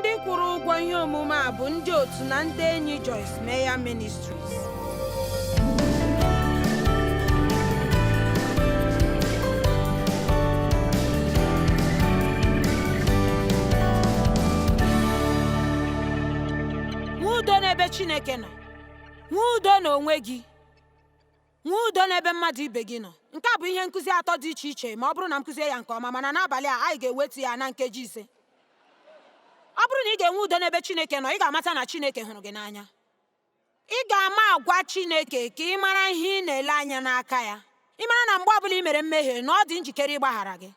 Ndị kwụrụ ụgwọ ihe omume a bụ ndị otu na ndị enyi Joyce Meyer Ministries. Nwe udo n'ebe Chineke nọ. Nwe udo n'onwe gị. Nwe udo n'ebe mmadụ ibe gị nọ. Nke a bụ ihe nkụzi atọ dị iche iche ma ọ bụrụ na m kụzie ya nke ọma, mana n'abalị a anyị ga-ewetu ya na nkeji 5. Ọ bụrụ na ị ga-enwe udo n'ebe Chineke nọ, ị ga-amata na Chineke hụrụ gị n'anya. Ị ga-ama agwa Chineke ka ị mara ihe ị na-ele anya n'aka ya. Ị mara na mgbe ọbụla ị mere mmehie na ọ dị njikere ịgbaghara gị.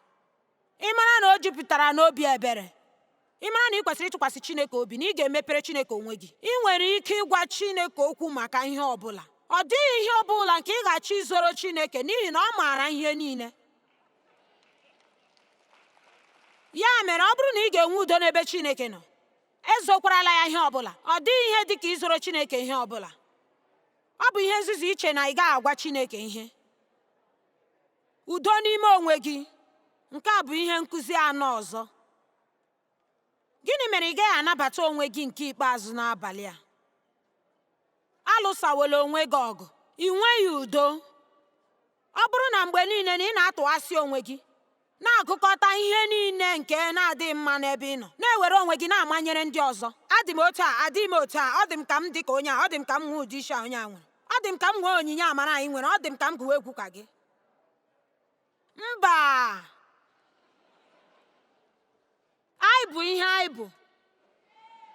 Ị mara na o jupụtara n'obi ebere. Ị mara na ị kwesịrị ịtụkwasị Chineke obi na ị ga-emepere Chineke onwe gị. Ị nwere ike ịgwa Chineke okwu maka ihe ọbụla. Ọ dịghị ihe ọbụla nke ị ga-achọ izoro Chineke n'ihi na ọ maara ihe niile. Ya mere, ọ bụrụ na ị ga-enwe udo n'ebe Chineke nọ, ezokwarala ya ihe ọbụla. Ọ dịghị ihe dị ka izoro Chineke ihe ọbụla. Ọ bụ ihe nzuzu iche na ị gaghị agwa Chineke ihe. Udo n'ime onwe gị. Nke a bụ ihe nkụzi 4 ọzọ. Gịnị mere ị gaghị anabata onwe gị nke ikpeazụ n'abalị a? Alụsawela onwe gị ọgụ. Ị nweghị udo. Ọ bụrụ na mgbe niile na ị na-atụgharị onwe gị, na-agụkọta ihe niile nke na-adịghị mma n'ebe ị nọ, na-ewere onwe gị na-amanyere ndị ọzọ. Adị m otu a, adị m otu a, ọ dị m ka m dị ka onye a, ọ dị m ka m nwee ụdị isi a onye a nwere, ọ dị m ka m nwee onyinye amara anyị nwere, ọ dị m ka m gụwa egwu ka gị. Mba, anyị bụ ihe anyị bụ.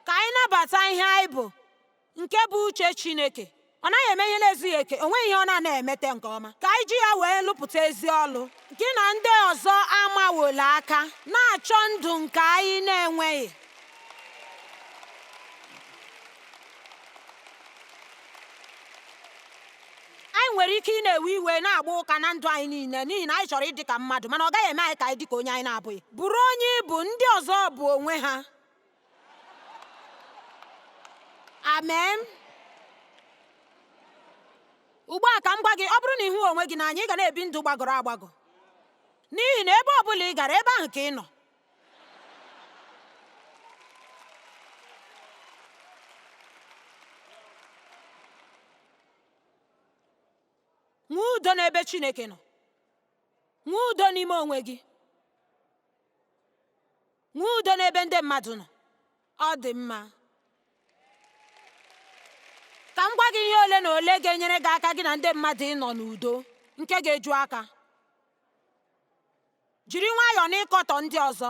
Ka anyị nabata ihe anyị bụ, nke bụ uche Chineke. Ọ naghị eme ihe na-ezighị eke, o nweghị ihe ọ na-emete nke ọma. Ka anyị ji ya wee lụpụta ezi ọlụ. Gị na ndị ọzọ amawola aka na-achọ ndụ nke anyị na-enweghị. Anyị nwere ike ị na-ewe iwe na-agba ụka na ndụ anyị niile n'ihi na anyị chọrọ ịdị ka mmadụ, mana ọ gaghị eme anyị ka anyị dị ka onye anyị na-abụghị. Bụrụ onye ịbụ, ndị ọzọ bụ onwe ha. Amen. Ugbu a ka m gwa gị, ọ bụrụ na ị hụ onwe gị n'anya, ị ga na-ebi ndụ gbagọrọ agbagọ. N'ihi na ebe ọ bụla ị gara, ebe ahụ ka ị nọ. Nwee udo n'ebe Chineke nọ. Nwee udo n'ime onwe gị. Nwee udo n'ebe ndị mmadụ nọ. Ọ dị mma. Ka m gwa gị ihe ole na ole ga-enyere gị aka gị na ndị mmadụ ịnọ n'udo, nke ga-eju aka. Jiri nwayọọ n'ịkọtọ ndị ọzọ.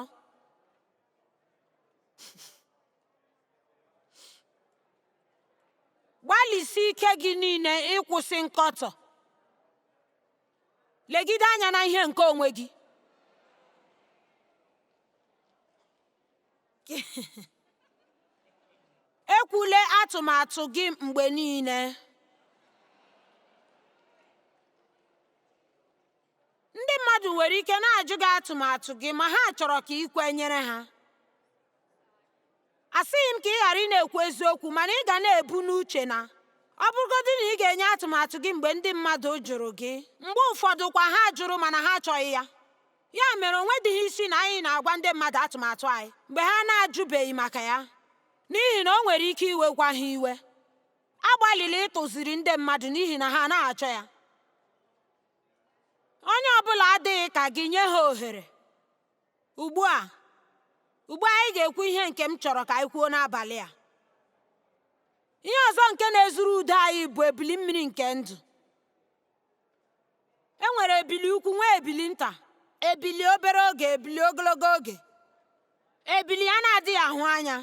Gbalịsie ike gị niile ịkwụsị nkọtọ. Legide anya na ihe nke onwe gị. Ekwule atụmatụ gị mgbe niile. Ndị mmadụ nwere ike na-ajụ gị atụmatụ gị ma ha chọrọ ka ị kwenyere ha. Asịghị m ka ị ghara ị na-ekwu eziokwu, mana ị ga na-ebu n'uche na ọ bụrụgodị na ị ga-enye atụmatụ gị mgbe ndị mmadụ jụrụ gị, mgbe ụfọdụ kwa ha jụrụ mana ha achọghị ya. Ya mere, o nwedịghị isi na anyị na-agwa ndị mmadụ atụmatụ anyị mgbe ha na-ajụbeghị maka ya, n'ihi na o nwere ike iwekwa ha iwe. Agbalịla ịtụziri ndị mmadụ n'ihi na ha na-achọ ya. Onye ọbụla adịghị ka gị, nye ha ohere. Ugbu a anyị ga-ekwu ihe nke m chọrọ ka anyị kwuo n'abalị a. Ihe ọzọ nke na-ezuru udo anyị bụ ebili mmiri nke ndụ. E nwere ebili ukwu, nwee ebili nta, ebili obere oge, ebili ogologo oge, ebili a na-adịghị ahụ anya.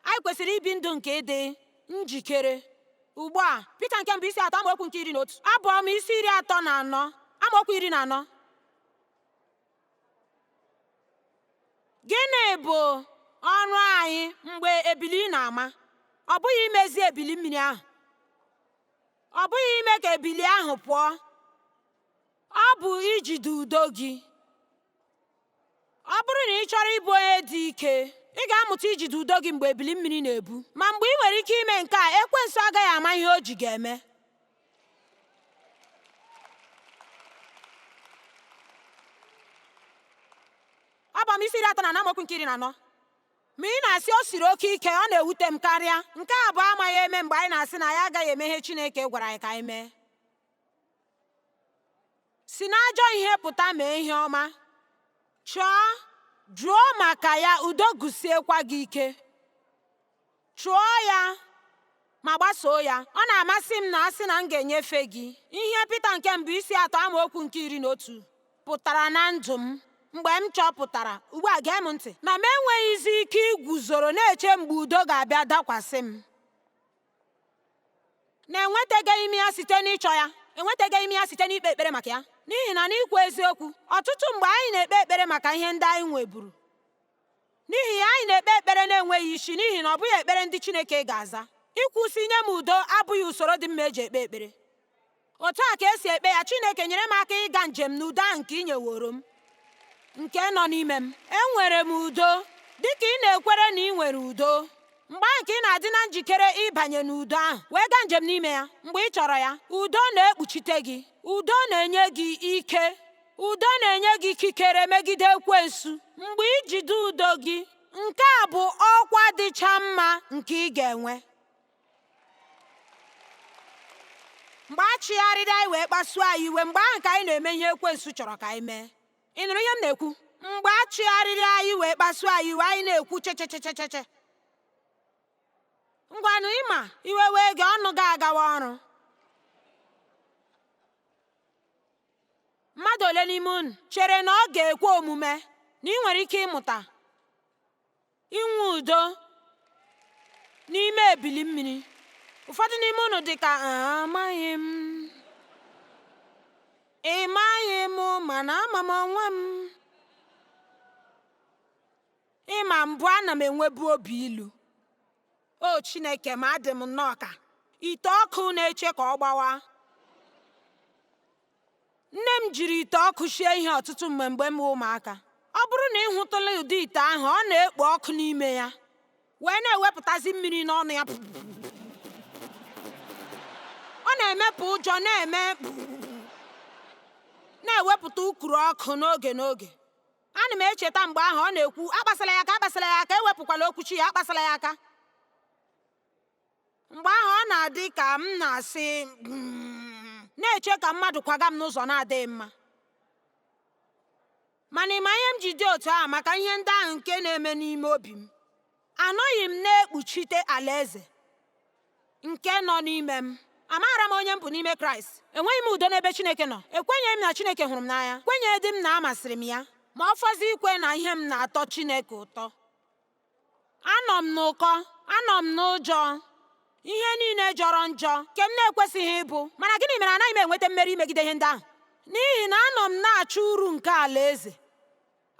Anyị kwesịrị ibi ndụ nke ịdị njikere. Ugbu a, Pita nke mbụ 3 amaokwu nke 11, Abụ ọma 34 amaokwu 14. Gịnị bụ ọrụ anyị mgbe ebili na-ama? Ọ bụghị imezi ebili mmiri ahụ. Ọ bụghị ime ka ebili ahụ pụọ. Ọ bụ ijide udo gị. Ọ bụrụ na ị chọrọ ịbụ onye dị ike, ị ga-amụta ijide udo gị mgbe ebili mmiri na-ebu. Ma mgbe ị nwere ike ime nke a, ekwensu agaghị ama ihe o ji ga-eme. Abụ ọma 34 amaokwu nke 14. ma ị na-asị o siri oke ike, ọ na-ewute m karịa. Nke a bụ amaghị eme mgbe anyị na-asị na ya agaghị eme ihe Chineke gwara anyị ka anyị mee. Si n'ajọ ihe pụta mee ihe ọma. Chọọ, jụọ maka ya, udo gụsiekwa gị ike. Chụọ ya ma gbasoo ya. Ọ na-amasị m na asị na m ga-enyefe gị. Ihe Pita nke mbụ isi 3 amaokwu nke 11 pụtara na ndụ m mgbe m chọpụtara, ugbu a gee m ntị, na m enweghịzi ike iguzoro na-eche mgbe udo ga-abịa dakwasị m. Na-enwetaghị m ya site n'ịchọ ya, enwetaghị m ya site n'ikpe ekpere maka ya. N'ihi na n'ikwu eziokwu, ọtụtụ mgbe anyị na-ekpe ekpere maka ihe ndị anyị nweburu. N'ihi ya anyị na-ekpe ekpere na-enweghị isi, n'ihi na ọ bụghị ekpere ndị Chineke ga-aza. Ikwusi nye m udo abụghị usoro dị mma eji ekpe ekpere. Otu a ka esi ekpe ya, Chineke nyere m aka ịga njem n'udo ahụ nke ị nyeworo m, nke nọ n'ime m. Enwere m udo dịka ị na-ekwere na ị nwere udo. Mgbe ahụ ka ị na-adị na njikere ịbanye n'udo ahụ wee gaa njem n'ime ya. Mgbe ị chọrọ ya, udo na-ekpuchite gị, udo na-enye gị ike, udo na-enye gị ikikere megide ekwensu. Mgbe ị jide udo gị, nke a bụ ọkwa dịcha mma nke ị ga-enwe. Mgbe a chịgharịrị anyị wee kpasuo anyị iwe, mgbe ahụ ka anyị na-eme ihe ekwensu chọrọ ka anyị mee. Ị nụrụ ihe m na-ekwu? Mgbe a chịgharịrị anyị wee kpasuo anyị iwe, anyị na-ekwu chechechecheche. Ngwanụ ịma iwe wee gị, ọnụ gị agawa ọrụ. Mmadụ ole n'ime unu chere na ọ ga-ekwe omume na ị nwere ike ịmụta inwe udo n'ime ebili mmiri? Ụfọdụ n'ime unu dị ka amaghị m, ịmaghị m, mana ama m onwe m. Ịma mbụ ana m enwebu obi ilu. O Chineke, ma adị m nnọọ ka ite ọkụ na-eche ka ọ gbawa. Nne m jiri ite ọkụ shie ihe ọtụtụ mgbe m bụ ụmụaka. Ọ bụrụ na ị hụtụla ụdị ite ahụ, ọ na-ekpo ọkụ n'ime ya wee na-ewepụtazi mmiri n'ọnụ ya. Ọ na-emepụ ụjọ, na-ewepụta ukuru ọkụ n'oge n'oge. Ana m echeta mgbe ahụ ọ na-ekwu, akpasala ya aka, akpasala ya aka, ewepụkwala okwuchi ya, akpasala ya aka. Mgbe ahụ ọ na-adị ka m na-asị na-eche ka mmadụ kwaga m n'ụzọ na-adịghị mma. Mana ịma ihe m ji dị otu ahụ? Maka ihe ndị ahụ nke na-eme n'ime obi m. Anọghị m na-ekpuchite alaeze nke nọ n'ime m. Amaara m onye m bụ n'ime Kraịst. Enweghị m udo n'ebe Chineke nọ. Ekwenyeghị m na Chineke hụrụ m n'anya. Kwenyeghị m na amasịrị m ya. Ma ọ fọzi ikwe na ihe m na-atọ Chineke ụtọ. Anọ m n'ụkọ, anọ m n'ụjọ, ihe niile jọrọ njọ nke m na-ekwesịghị ịbụ. Mana gịnị mere anaghị m enweta mmeri imegide ihe ndị ahụ? N'ihi na anọ m na-achọ uru nke alaeze.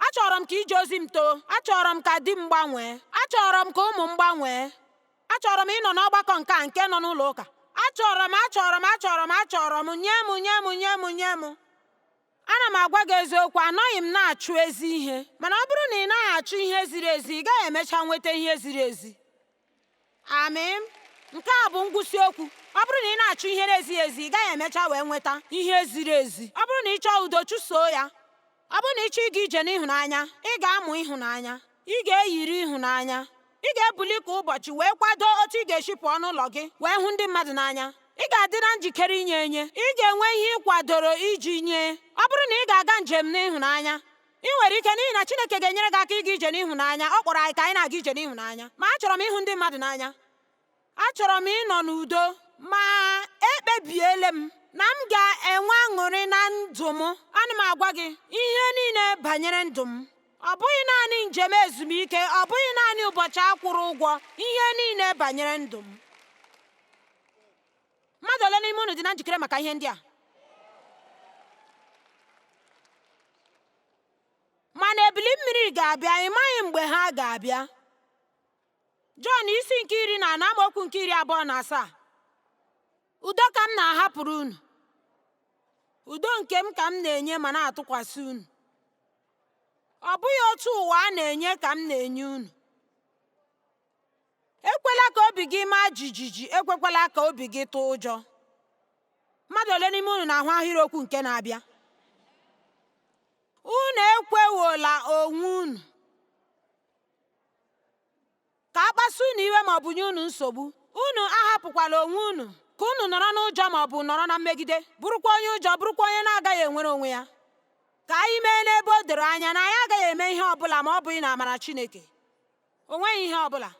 Achọrọ m ka ije ozi m too. Achọrọ m ka di m gbanwee. Achọrọ m ka ụmụ m gbanwee. Achọrọ m ịnọ n'ọgbakọ nke nọ n'ụlọ ụka. Achọrọ m, nye m. Ana m agwa gị eziokwu, anọghị m na-achụ ezi ihe. Mana ọ bụrụ na ị naghị achụ ihe ziri ezi, ị gaghị emecha nweta ihe ziri ezi. Amen. Nke a bụ ngwụsị okwu. Ọ bụrụ na ị na-achụ ihe na-ezighị ezi, ị gaghị emecha wee nweta ihe ziri ezi. Ọ bụrụ na ị chọọ udo, chụso ya. Ọ bụrụ na ị chọọ ịga ije n'ịhụnanya, ị ga-amụ ịhụnanya. Ị ga-eyiri ịhụnanya. Ị ga-ebuli kwa ụbọchị wee kwado otu ị ga-esi pụọ n'ụlọ gị wee hụ ndị mmadụ n'anya. Ị ga-adị na njikere inye enye. Ị ga-enwe ihe ị kwadoro iji nye. Ọ bụrụ na ị ga-aga njem n'ịhụnanya, ị nwere ike, n'ihi na Chineke ga-enyere gị aka ịga ije n'ịhụnanya. Ọ kpọrọ anyị ka anyị na-aga ije n'ịhụnanya. Ma achọrọ m ịhụ ndị mmadụ n'anya. Achọrọ m ịnọ n'udo. Ma ekpebiela m na m ga-enwe aṅụrị na ndụ m. Ana m agwa gị ihe niile banyere ndụ m. Ọ bụghị naanị njem ezumike, ọ bụghị naanị ụbọchị akwụrụ ụgwọ. Ihe niile banyere ndụ m. Mmadụ ole n'ime unu dị na njikere maka ihe ndị a? Mana ebili mmiri ga-abịa, ị maghị mgbe ha ga-abịa. Jọn isi nke 14 amaokwu nke 27. Udo ka m na-ahapụrụ unu. Udo nke m ka m na-enye ma na-atụkwasị unu. Ọ bụghị otu ụwa a na-enye ka m na-enye unu. Ekwela ka obi gị maa jijiji, ekwekwala ka obi gị tụọ ụjọ. Mmadụ ole n'ime unu na-ahụ ahịrịokwu nke na-abịa? Unu ekwewola onwe unu akpasu unu iwe ma ọ bụ nye unu nsogbu, unu ahapụkwala onwe unu ka unu nọrọ n'ụjọ ma ọ bụ nọrọ na mmegide, bụrụkwa onye ụjọ, bụrụkwa onye na-agaghị enwere onwe ya. Ka anyị mee n'ebe o doro anya na anyị agaghị eme ihe ọbụla ma ọ bụghị na amara Chineke. O nweghị ihe ọbụla.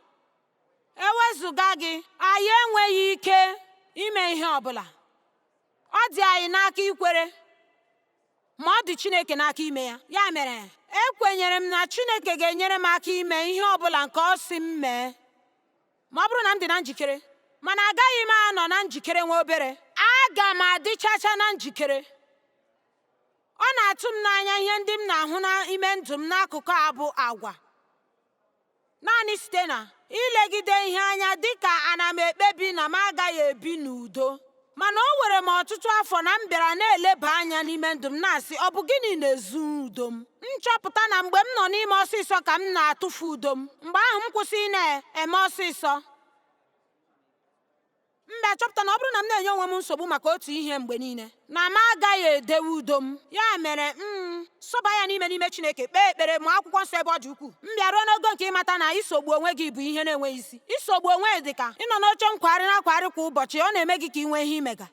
Ewezụga gị, anyị enweghị ike ime ihe ọbụla. Ọ dị anyị n'aka ikwere, ma ọ dị Chineke n'aka ime ya. Ya mere, ekwenyere m na Chineke ga-enyere m aka ime ihe ọbụla nke ọ sị m mee, ma ọ bụrụ na m dị na njikere. Mana agaghị m anọ na njikere nwa obere. Aga m adịchacha na njikere. Ọ na-atụ m n'anya ihe ndị m na-ahụ n'ime ndụ m n'akụkụ a bụ agwa. Naanị site na ilegide ihe anya dịka ana m ekpebi na m agaghị ebi n'udo. Mana o were m ọtụtụ afọ na m bịara na-eleba anya n'ime ndụ m na-asị, ọ bụ gịnị na-ezu udo m? Nchọpụta na mgbe m nọ n'ime ọsịsọ ka m na-atụfu udo m. Mgbe ahụ m kwụsị na-eme ọsịsọ, m bịa na ọ bụrụ na m na-enye onwe m nsogbu maka otu ihe mgbe niile, na m agaghị edewe udo m. Ya mere, sọba ya n'ime Chineke, kpee ekpere, ma akwụkwọ nsọ ebe ọ dị ukwuu. M bịaruo n'ogo nke ịmata na isogbu onwe gị bụ ihe na-enweghị isi. Isogbu onwe dị ka ịnọ n'oche nkwagharị na-akwagharị kwa ụbọchị. Ọ na-eme gị ka ị nwee ihe imega,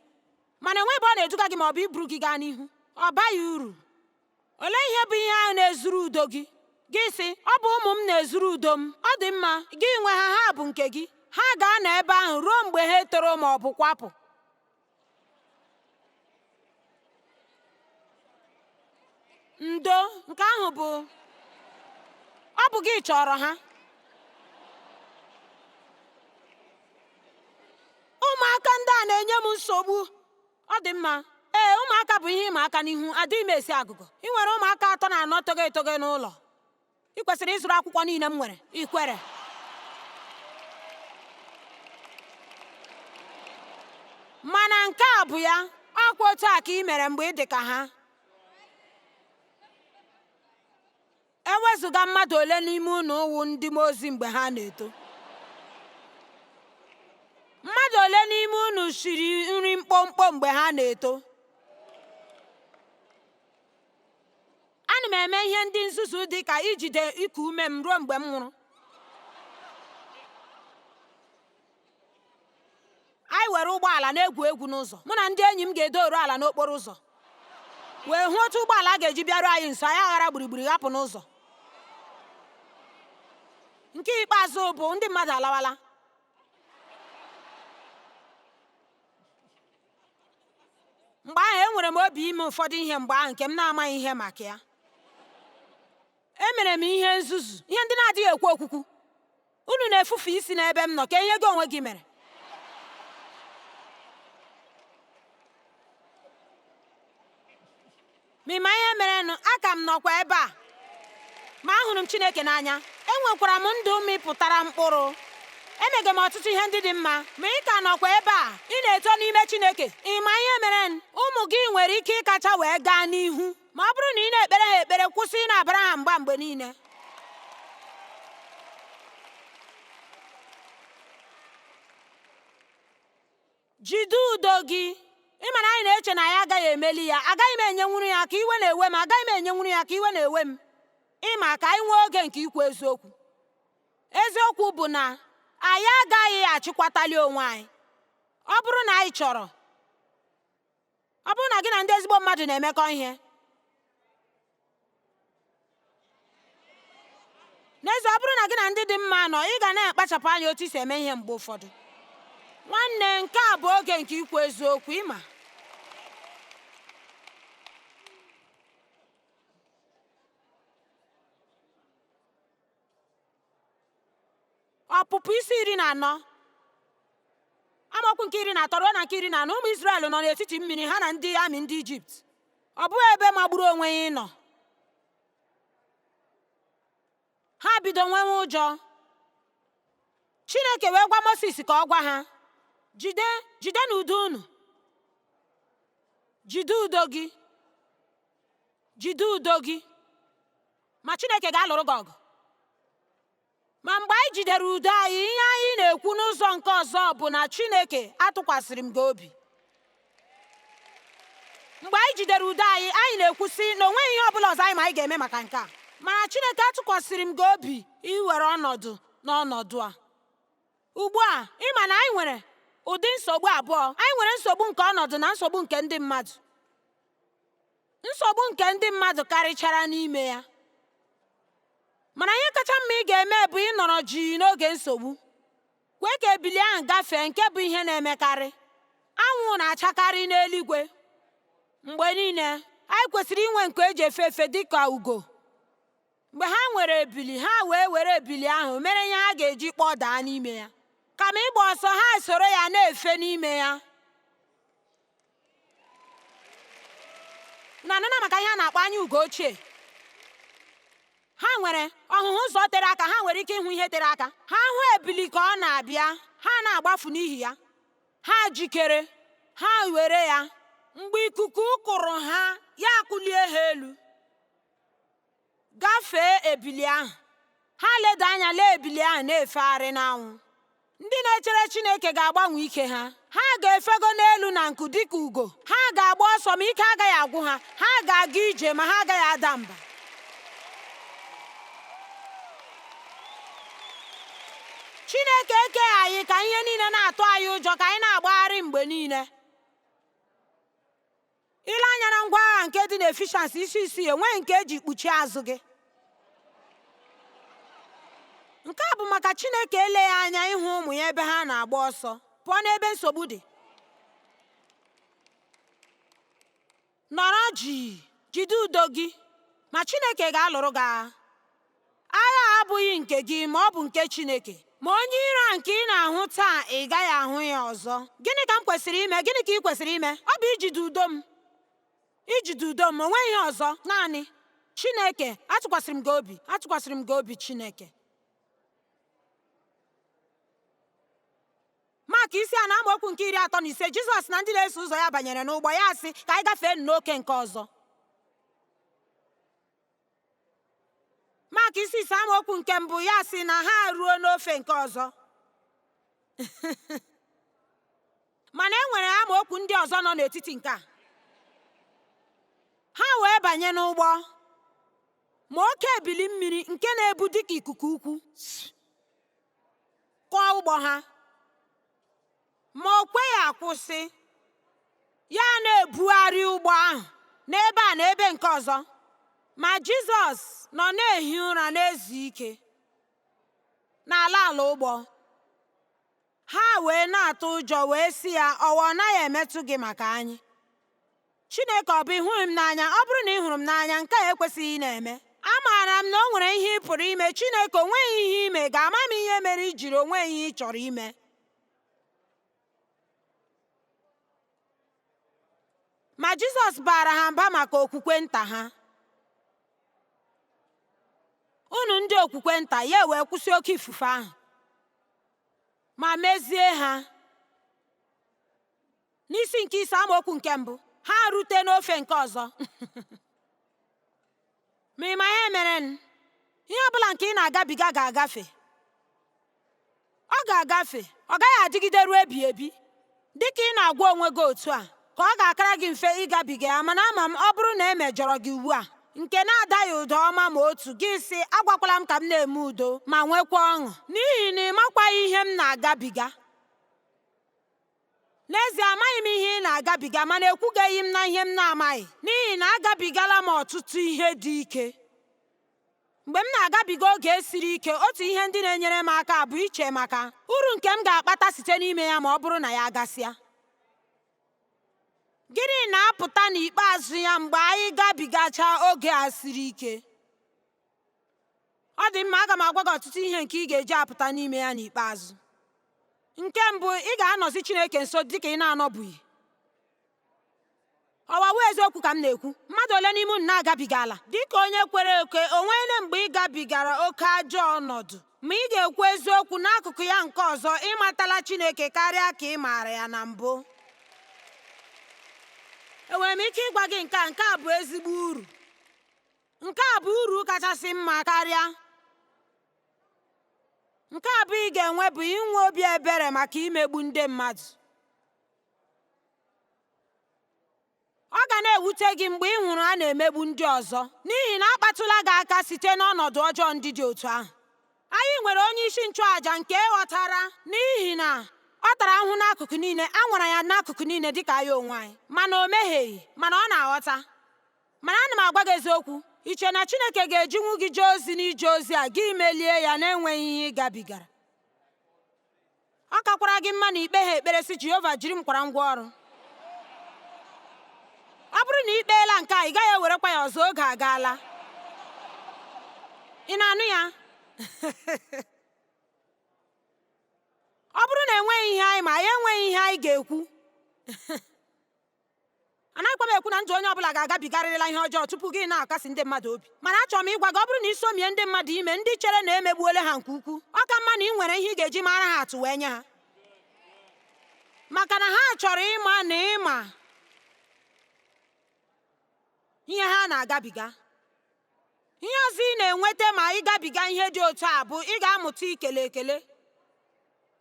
mana enwe ebe ọ na-eduga gị ma ọ bụ iburu gị gaa n'ihu. Ọ baghị uru. Olee ihe bụ ihe ahụ na-ezuru udo gị? Gị sị, ọ bụ ụmụ m na-ezuru udo m. Ọ dị mma, gị nwe ha, ha bụ nke gị. Ha ga-anọ ebe ahụ ruo mgbe ha etoro ma ọ bụ kwapụ. Ndo nke ahụ bụ, ọ bụ gị chọrọ ha. Ụmụaka ndị a na-enye m nsogbu. Ọ dị mma, ee, ụmụaka bụ ihe ịma aka n'ihu. Adịghị m esi agụgụ. Ị nwere ụmụaka 3 na 4 togo etogo n'ụlọ. Ị kwesịrị ịzụrụ akwụkwọ niile m nwere. Ị kwere? Mana nke a bụ ya, ọkwa otu a ka ị mere mgbe ị dị ka ha. Ewezụga mmadụ ole n'ime unu wụ ndị mmụọ ozi mgbe ha na-eto? Mmadụ ole n'ime unu shiri nri mkpọmkpọ mgbe ha na-eto? Ana m eme ihe ndị nzuzu dị ka ijide iku ume m ruo mgbe m nwụrụ. Anyị were ụgbọala na-egwu egwu n'ụzọ. Mụ na ndị enyi m ga-edoro ala n'okporo ụzọ, wee hụ otu ụgbọala ga-eji bịaruo anyị nso. Anyị aghara gburugburu hapụ n'ụzọ. Nke ikpeazụ bụ ndị mmadụ alawala. Mgbe ahụ enwere m obi ime ụfọdụ ihe mgbe ahụ nke m na-amaghị ihe maka ya. Emere m ihe nzuzu, ihe ndị na-adịghị ekwu okwukwu. Unu na-efufe isi n'ebe m nọ. Ka ihe gị onwe gị mere. Ma ịma ihe merenụ, aka m nọkwa ebe a, ma ahụrụ m Chineke n'anya. Enwekwara m ndụ mịpụtara mkpụrụ. Emege m ọtụtụ ihe ndị dị mma, ma ị ka nọkwa ebe a, ị na-eto n'ime Chineke. Ịma ihe merenụ, ụmụ gị nwere ike ịkacha wee gaa n'ihu ma ọ bụrụ na ị na-ekpere ha ekpere, kwụsị ị na-abara ha mgba mgbe niile. Jide udo gị. Ịma na anyị na-eche na ya agaghị emeli ya. Agaghị m enyenwuru ya ka iwe na-ewe m. Agaghị m enyenwuru ya ka iwe na-ewe m. Ịma ka anyị nwee oge nke ikwu eziokwu. Eziokwu bụ na anyị agaghị achịkwatali onwe anyị. Ọ bụrụ na anyị chọrọ, ọ bụrụ na gị na ndị ezigbo mmadụ na-emekọ ihe, n'ezie, ọ bụrụ na gị na ndị dị mma nọ, ị ga na-akpachapụ anya otu isi eme ihe mgbe ụfọdụ. Nwanne, nke a bụ oge nke ikwu eziokwu. Ịma, Ọpụpụ isi 14, amaokwu nke 13 ruo na nke 14. Ụmụ Izrel nọ n'etiti mmiri, ha na ndị amị ndị Ijipt. Ọ bụghị ebe magburu onwe ya nọ. Ha bido nwewe ụjọ. Chineke wee gwa Moses ka ọ gwa ha, jide n'udo unu. Jide udo gị. Jide udo gị. Ma Chineke ga-alụrụ gị ọgụ. Ma mgbe anyị jidere udo anyị, ihe anyị na-ekwu n'ụzọ nke ọzọ bụ na Chineke atụkwasịrị m gị obi. Mgbe anyị jidere udo anyị, anyị na-ekwu sị na onweghị ihe ọbụla ọzọ anyị ma anyị ga-eme maka nke a. Mana Chineke atụkwasịrị m gị obi iwere ọnọdụ n'ọnọdụ a. ugbu a ịma na anyị nwere ụdị nsogbu abụọ. Anyị nwere nsogbu nke ọnọdụ na nsogbu nke ndị mmadụ. Nsogbu nke ndị mmadụ karịchara n'ime ya, mana ihe kacha mma ị ga-eme bụ ịnọrọ jii n'oge nsogbu, kwee ka ebili ahụ gafee, nke bụ ihe na-emekarị. Anwụ na-achakarị n'eluigwe mgbe niile. Anyị kwesịrị inwe nku eji efe efe dị ka ugo. Mgbe ha nwere ebili, ha wee were ebili ahụ mere ihe ha ga-eji kpọọ daa n'ime ya. Kama ịgba ọsọ, ha soro ya na-efe n'ime ya. Na-anụna maka ihe a na-akpọ anya ugo ochie. Ha nwere ọhụhụ ụzọ tere aka. Ha nwere ike ịhụ ihe tere aka. Ha hụ ebili ka ọ na-abịa, ha na-agbafu n'ihi ya. Ha jikere, ha were ya. Mgbe ikuku kụrụ ha, ya akụlie ha elu, gafee ebili ahụ. Ha leda anya lee ebili ahụ na-efegharị n'anwụ. Ndị na-echere Chineke ga-agbanwe ike ha. Ha ga-efego n'elu na nku dịka ugo. Ha ga-agba ọsọ ma ike agaghị agwụ ha. Ha ga-aga ije ma ha agaghị ada mba. Chineke ekeghị anyị ka ihe niile na-atụ anyị ụjọ, ka anyị na-agbagharị mgbe niile. Ile anya na ngwa agha nke dị n'Efishans isi 6, enweghị nke eji kpuchie azụ gị. Nke a bụ maka Chineke eleghị anya ịhụ ụmụ ya ebe ha na-agba ọsọ pụọ n'ebe nsogbu dị. Nọrọ jii, jide udo gị, ma Chineke ga-alụrụ gị agha. Agha abụghị nke gị, ma ọ bụ nke Chineke. Ma onye iro a nke ị na-ahụ taa, ị gaghị ahụ ya ọzọ. Gịnị ka m kwesịrị ime? Gịnị ka ị kwesịrị ime? Ọ bụ ijide udo m. Ijide udo m, onweghị ihe ọzọ, naanị Chineke. Atụkwasịrị m gị obi. Atụkwasịrị m gị obi, Chineke. Mak isi a na amaokwu nke 35, Jizọs na ndị na-eso ụzọ ya banyere n'ụgbọ, ya sị ka anyị gafee n'oke nke ọzọ. Mak isi 5 amaokwu nke 1, ya sị na ha ruo n'ofe nke ọzọ. Mana e nwere amaokwu ndị ọzọ nọ n'etiti nke a. Ha wee banye n'ụgbọ, ma oke ebili mmiri nke na-ebu dịka ikuku ukwu kọọ ụgbọ ha, ma o kweghị akwụsị. Ya na-ebugharị ụgbọ ahụ n'ebe a na ebe nke ọzọ. Ma Jizọs nọ na-ehi ụra na-ezu ike n'ala ụgbọ. Ha wee na-atụ ụjọ, wee sị ya, ọwa ọ naghị emetụ gị maka anyị? Chineke, ọ bụ ị hụghị m n'anya? Ọ bụrụ na ị hụrụ m n'anya, nke a ekwesịghị ị na-eme. Amaara m na o nwere ihe ị pụrụ ime. Chineke, o nweghị ihe ime. Ga-ama m ihe mere i jiri onwe ihe ị chọrọ ime. Ma Jizọs baara ha mba maka okwukwe nta ha. Unu ndị okwukwe nta, ya wee kwụsị oke ifufe ahụ ma mezie ha. N'isi nke 5 amaokwu nke 1, ha rute n'ofe nke ọzọ. Ma ịma ihe mere, ihe ọbụla nke ị na-agabiga ga-agafe. Ọ ga-agafe, ọ gaghị adịgide ruo ebighị ebi. Dịka ị na-agwa onwe gị otu a, ka ọ ga-akara gị mfe ịgabiga ya. Mana ama m, ọ bụrụ na e mejọrọ gị ugbu a, nke na-adaghị ụda ọma ma otu, gị sị, agwakwala m ka m na-eme udo ma nwekwa ọṅụ, n'ihi na ị makwaghị ihe m na-agabiga. N'ezie, amaghị m ihe ị na-agabiga, mana ekwugeghị m na ihe m na-amaghị, n'ihi na agabigala m ọtụtụ ihe dị ike. Mgbe m na-agabiga oge siri ike, otu ihe ndị na-enyere m aka bụ iche maka uru nke m ga-akpata site n'ime ya ma ọ bụrụ na ya gasịa. Gịnị na-apụta n'ikpeazụ ya mgbe anyị gabigacha oge a siri ike? Ọ dị mma, aga m agwa gị ọtụtụ ihe nke ị ga-eji apụta n'ime ya n'ikpeazụ. Nke mbụ, ị ga-anọzi Chineke nso dịka ị na-anọbughị. Ọwawu eziokwu ka m na-ekwu. Mmadụ ole n'ime unu na-agabigala dịka onye kwere ekwe? O nweela mgbe ị gabigara oke ajọ ọnọdụ, ma ị ga-ekwu eziokwu n'akụkụ ya nke ọzọ, ịmatala Chineke karịa ka ị maara ya na mbụ. Enwere m ike ịgwa gị nke a bụ ezigbo uru. Nke a bụ uru kachasị mma karịa. Nke abụọ ị ga-enwe bụ inwe obi ebere maka imegbu ndị mmadụ. Ọ ga na-ewute gị mgbe ị hụrụ a na-emegbu ndị ọzọ, n'ihi na akpatụla gị aka site n'ọnọdụ ọjọọ ndị dị otu ahụ. anyị nwere onye isi nchụàjà nke ghọtara, n'ihi na ọ tara ahụhụ n'akụkụ niile, a nwara ya n'akụkụ niile dịka anyị onwe anyị, mana o mehieghị, mana ọ na-aghọta. Mana ana m agwa gị eziokwu, iche na Chineke ga-ejinwu gị jee ozi n'ije ozi a gị melie ya na-enweghị ihe ị gabigara? Ọ kakwara gị mma na ikpe ha ekpere sị Jehova jiri m kwara ngwa ọrụ. Ọ bụrụ na ị kpeela nke a, ị gaghị ewerekwa ya ọzọ, oge agaala. Ị na-anụ ya? Ọ bụrụ na enweghị ihe anyị ma ya enweghị ihe anyị ga-ekwu. Anaghịkwa m ekwu na ndụ onye ọbụla ga-agabigarịrịla ihe ọjọọ tupu gị na-akasi ndị mmadụ obi, mana achọrọ m ịgwa gị, ọ bụrụ na isomie ndị mmadụ ime ndị chere na emegbuole ha nke ukwuu, ọ ka mma na ị nwere ihe ị ga-eji mara ha atụ wee nye ha, maka na ha chọrọ ịma na ịma ihe ha na-agabiga. Ihe ọzọ ị na-enweta ma ị gabiga ihe dị otu a bụ ị ga-amụta ikele ekele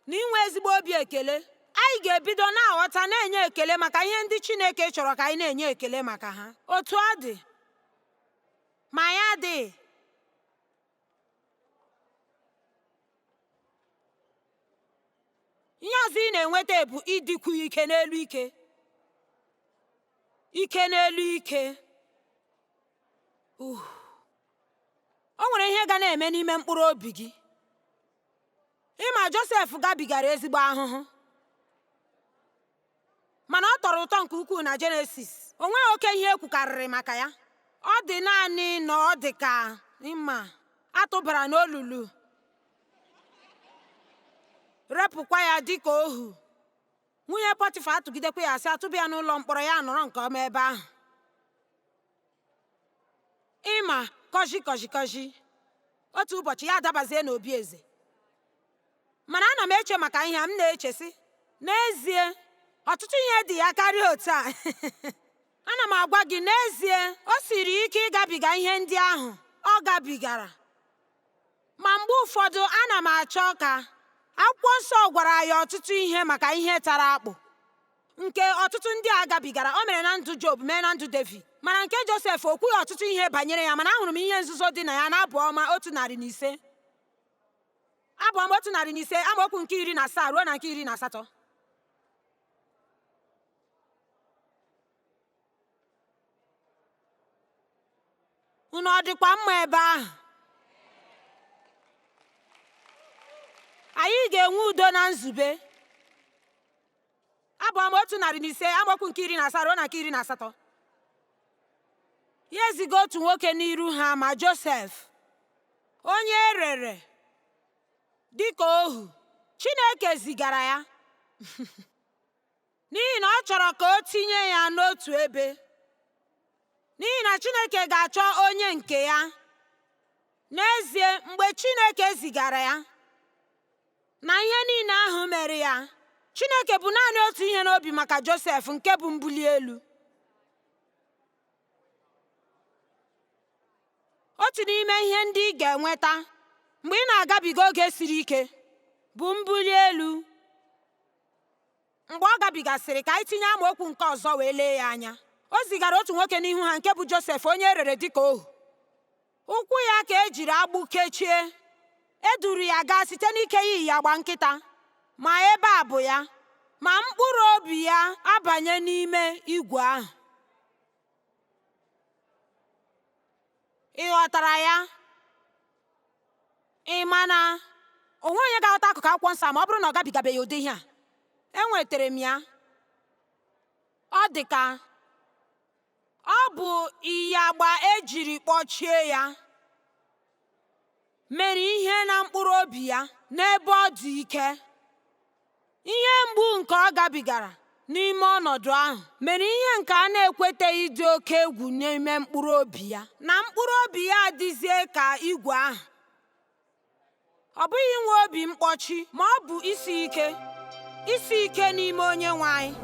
na inwe ezigbo obi ekele. Anyị ga-ebido na-aghọta na-enye ekele maka ihe ndị Chineke chọrọ ka anyị na-enye ekele maka ha. Otu ọ dị, ma ya dị, ihe ọzọ ị na-enweta bụ ịdịkwu ike n'elu ike. Ike n'elu ike. O nwere ihe ga na-eme n'ime mkpụrụ obi gị. Ịma Josef gabigara ezigbo ahụhụ, mana ọ tọrọ ụtọ nke ukwuu na Jenesis. O nweghị oke ihe ekwukarịrị maka ya. Ọ dị naanị na ọ dị ka mma atụbara n'olulu, repụkwa ya dịka ohu. Nwunye Pọtịfa atụgidekwa ya asị atụba ya n'ụlọ mkpọrọ, ya nọrọ nke ọma ebe ahụ. Ịma kọji otu ụbọchị ya adabazie n'obi eze. Mana ana m eche maka ihe a, m na-eche sị, n'ezie ọtụtụ ihe dị ya karịa otu a. Ana m agwa gị, n'ezie o siri ike ịgabiga ihe ndị ahụ ọ gabigara. Ma mgbe ụfọdụ ana m achọ ka akwụkwọ nsọ gwara ya ọtụtụ ihe maka ihe tara akpụ nke ọtụtụ ndị a gabigara. O mere na ndụ Job, mee na ndụ David. Mana nke Josef o kwughị ọtụtụ ihe banyere ya, mana ahụrụ m ihe nzuzo dị na ya na Abụ Ọma 105. Abụ Ọma 105 amaokwu nke 17 ruo na nke 18. Unu ọ dịkwa mma ebe ahụ? Anyị ga-enwe udo na nzube. Abụ Ọma 105 amaokwu nke 17 ruo na nke 18. Ya eziga otu nwoke n'iru ha, ma Josef, onye erere dịka ohu, Chineke zigara ya n'ihi na ọ chọrọ ka o tinye ya n'otu ebe, n'ihi na Chineke ga-achọ onye nke ya. N'ezie, mgbe Chineke zigara ya na ihe niile ahụ mere ya, Chineke bụ naanị otu ihe n'obi maka Josef, nke bụ mbuli elu. Otu n'ime ihe ndị ị ga-enweta mgbe ị na-agabiga oge siri ike bụ mbuli elu. Mgbe ọ gabigasịrị, ka anyị tinye amaokwu nke ọzọ wee lee ya anya. O zigara otu nwoke n'ihu ha, nke bụ Josef, onye erere dịka ohu. Ụkwụ ya ka e jiri agbụ kechie. E duru ya gaa site n'ike ya iyi agba nkịta, ma ebe a bụ ya, ma mkpụrụ obi ya abanye n'ime igwe ahụ. Ị ghọtara ya? Ị ma na onwe onye ga-aghọta akụkụ akwụkwọ nsọ ma ọ bụrụ na ọ gabigabeghị ụdị ihe a. Enwetara m ya. Ọ dị ka ọ bụ iyi agba ejiri kpọchie ya mere ihe na mkpụrụ obi ya n'ebe ọ dị ike. Ihe mgbu nke ọ gabigara n'ime ọnọdụ ahụ mere ihe nke a na-ekweteghị dị oke egwu n'ime mkpụrụ obi ya, na mkpụrụ obi ya adịzie ka igwe ahụ. Ọ bụghị inwe obi mkpọchi, ma ọ bụ isi ike n'ime Onyenwe anyị.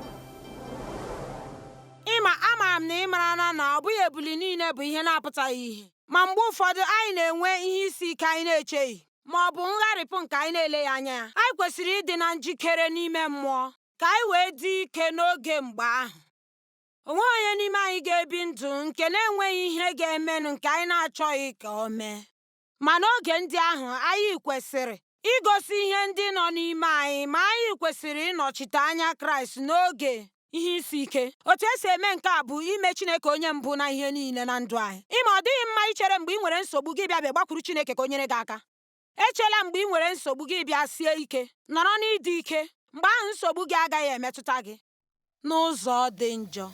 Amaara m na ị marana na ọ bụghị ebuli niile bụ ihe na-apụtaghị ihe, ma mgbe ụfọdụ anyị na-enwe ihe isi ike anyị na-echeghị, ma ọ bụ ngharịpụ nke anyị na-eleghị anya ya. Anyị kwesịrị ịdị na njikere n'ime mmụọ ka anyị wee dị ike n'oge mgbe ahụ. O nweghị onye n'ime anyị ga-ebi ndụ nke na-enweghị ihe ga-emenụ nke anyị na-achọghị ka o mee. ma n'oge ndị ahụ anyị kwesịrị igosi ihe ndị nọ n'ime anyị, ma anyị kwesịrị ịnọchite anya Kraịst n'oge ihe isi ike. Otu esi eme nke a bụ ime Chineke onye mbụ na ihe niile na ndụ anyị. Ịma ọ dịghị mma ichere mgbe ị nwere nsogbu gị bịa gbakwuru Chineke ka o nyere gị aka. Echela mgbe ị nwere nsogbu gị bịa sie ike, nọrọ n'ịdị ike. Mgbe ahụ nsogbu gị agaghị emetụta gị n'ụzọ dị njọ.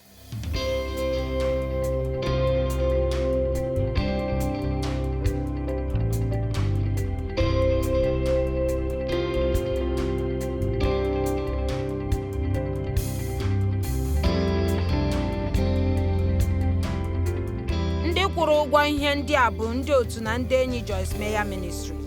Ndị kwụrụ ụgwọ ihe ndị a bụ ndị otu na ndị enyi Joyce Meyer Ministries.